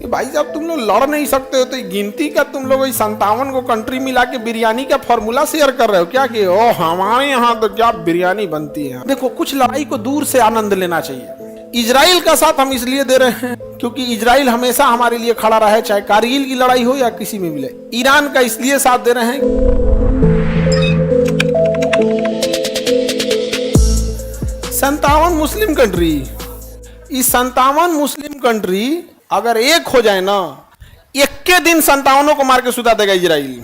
भाई साहब तुम लोग लड़ नहीं सकते हो तो गिनती का तुम लोग 57 को कंट्री मिला के बिरयानी का फॉर्मूला शेयर कर रहे हो क्या कि ओ हमारे यहाँ तो क्या बिरयानी बनती है। देखो कुछ लड़ाई को दूर से आनंद लेना चाहिए। इजराइल का साथ हम इसलिए दे रहे हैं क्योंकि इजराइल हमेशा हमारे लिए खड़ा रहा है, चाहे कारगिल की लड़ाई हो या किसी में मिले। ईरान का इसलिए साथ दे रहे हैं, 57 मुस्लिम कंट्री, इस 57 मुस्लिम कंट्री अगर एक हो जाए ना, एक के दिन 57 को मार के सुता देगा इजराइल,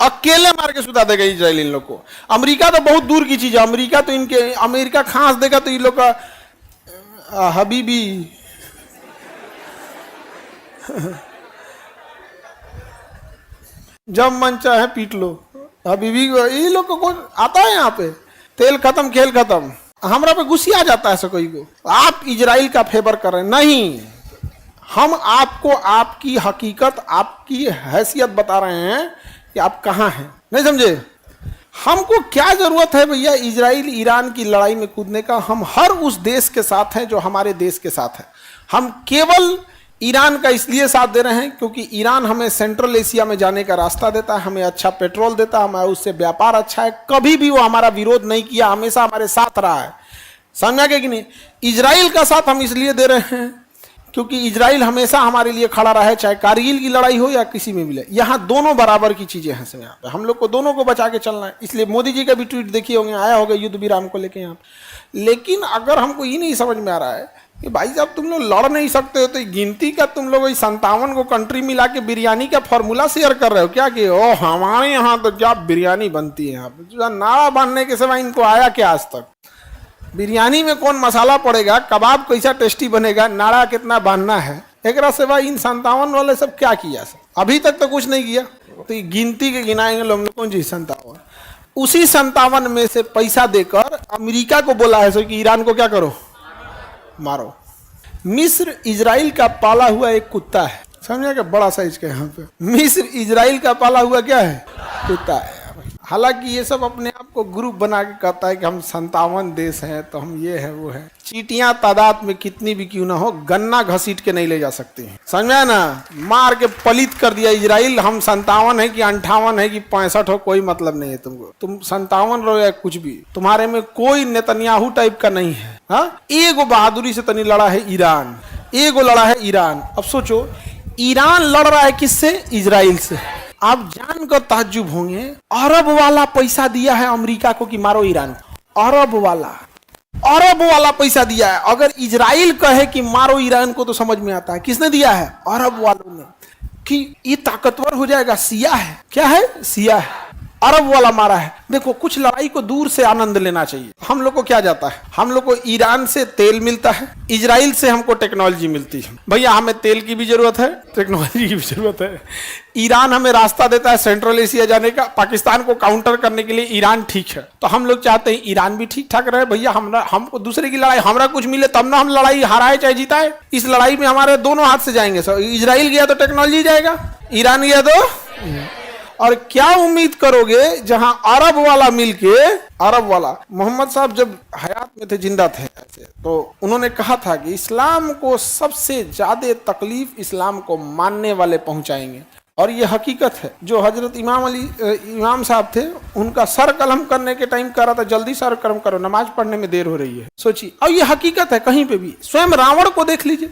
अकेले मार के सुता देगा इजराइल इन लोग को। अमेरिका तो बहुत दूर की चीज है, अमेरिका तो इनके अमेरिका खांस देगा तो इन लोग का हबीबी जब मन चाहे पीट लो हबीबी। ये लोग को आता है यहाँ पे, तेल खत्म खेल खत्म। हमरा पे गुस्सा आ जाता है ऐसा कोई को, आप इजराइल का फेवर कर रहे हैं। नहीं, हम आपको आपकी हकीकत, आपकी हैसियत बता रहे हैं कि आप कहाँ हैं। नहीं समझे? हमको क्या जरूरत है भैया इजराइल ईरान की लड़ाई में कूदने का। हम हर उस देश के साथ हैं जो हमारे देश के साथ है। हम केवल ईरान का इसलिए साथ दे रहे हैं क्योंकि ईरान हमें सेंट्रल एशिया में जाने का रास्ता देता है, हमें अच्छा पेट्रोल देता है, हमारा उससे व्यापार अच्छा है। कभी भी वो हमारा विरोध नहीं किया, हमेशा हमारे साथ रहा है। समझा गया कि नहीं? इजराइल का साथ हम इसलिए दे रहे हैं क्योंकि इजराइल हमेशा हमारे लिए खड़ा रहा है, चाहे कारगिल की लड़ाई हो या किसी में मिले। यहाँ दोनों बराबर की चीजें हैं सर, यहाँ पे हम लोग को दोनों को बचा के चलना है। इसलिए मोदी जी का भी ट्वीट देखिए होंगे, आया होगा युद्ध विराम को लेके यहाँ। लेकिन अगर हमको ये नहीं समझ में आ रहा है कि भाई साहब तुम लोग लड़ नहीं सकते हो तो गिनती का तुम लोग 57 को कंट्री मिला के बिरयानी का फॉर्मूला शेयर कर रहे हो क्या कि ओ हमारे यहाँ तो क्या बिरयानी बनती है। यहाँ पे नारा बांधने के समय इनको आया क्या आज तक? बिरयानी में कौन मसाला पड़ेगा, कबाब कैसा टेस्टी बनेगा, नारा कितना बांधना है, एक सिवा इन 57 वाले सब क्या किया सर? अभी तक तो कुछ नहीं किया। तो ये गिनती के गिनाएंगे लोग कौन चीज 57, उसी 57 में से पैसा देकर अमेरिका को बोला है सो कि ईरान को क्या करो, मारो। मिस्र इजराइल का पाला हुआ एक कुत्ता है, समझा क्या? बड़ा साइज का यहाँ पे मिस्र इजराइल का पाला हुआ क्या है, कुत्ता है। हालांकि ये सब अपने आप को ग्रुप बना के कहता है कि हम 57 देश हैं तो हम ये है वो है। चीटियां तादाद में कितनी भी क्यों ना हो, गन्ना घसीट के नहीं ले जा सकती हैं, समझा ना? मार के पलित कर दिया इजराइल। हम 57 है कि 58 है कि 65 हो, कोई मतलब नहीं है तुमको। तुम 57 रहो या कुछ भी, तुम्हारे में कोई नेतन्याहू टाइप का नहीं है। हाँ, एगो बहादुरी से तनी लड़ा है ईरान, एगो लड़ा है ईरान। अब सोचो ईरान लड़ रहा है किससे? इजराइल से। आप जानकर ताज्जुब होंगे, अरब वाला पैसा दिया है अमेरिका को कि मारो ईरान। अरब वाला पैसा दिया है। अगर इजराइल कहे कि मारो ईरान को तो समझ में आता है किसने दिया है? अरब वालों ने। कि ये ताकतवर हो जाएगा, सिया है। क्या है? सिया है। अरब वाला मारा है। देखो कुछ लड़ाई को दूर से आनंद लेना चाहिए। हम लोग को क्या जाता है, हम लोग को ईरान से तेल मिलता है, इजराइल से हमको टेक्नोलॉजी मिलती है। भैया हमें तेल की भी जरूरत है, टेक्नोलॉजी की भी जरूरत है। ईरान हमें रास्ता देता है सेंट्रल एशिया जाने का, पाकिस्तान को काउंटर करने के लिए ईरान ठीक है। तो हम लोग चाहते हैं ईरान भी ठीक ठाक रहे। भैया हमको दूसरे की लड़ाई, हमरा कुछ मिले तब ना हम लड़ाई हाराए चाहे जीताए। इस लड़ाई में हमारे दोनों हाथ से जाएंगे सर। इजराइल गया तो टेक्नोलॉजी जाएगा, ईरान गया तो। और क्या उम्मीद करोगे जहां अरब वाला मिलके, अरब वाला मोहम्मद साहब जब हयात में थे, जिंदा थे, तो उन्होंने कहा था कि इस्लाम को सबसे ज्यादा तकलीफ इस्लाम को मानने वाले पहुंचाएंगे। और ये हकीकत है। जो हजरत इमाम साहब थे, उनका सर कलम करने के टाइम कह रहा था जल्दी सर कलम करो, नमाज पढ़ने में देर हो रही है। सोचिए, और ये हकीकत है कहीं पे भी। स्वयं रावण को देख लीजिए,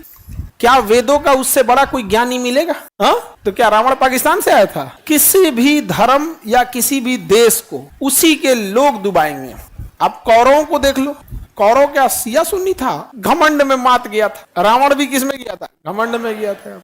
क्या वेदों का उससे बड़ा कोई ज्ञानी मिलेगा? हाँ, तो क्या रावण पाकिस्तान से आया था? किसी भी धर्म या किसी भी देश को उसी के लोग डुबाएंगे। आप कौरवों को देख लो, कौरव क्या सिया सुन्नी था, घमंड में मात गया था। रावण भी किस में गया था? घमंड में गया था।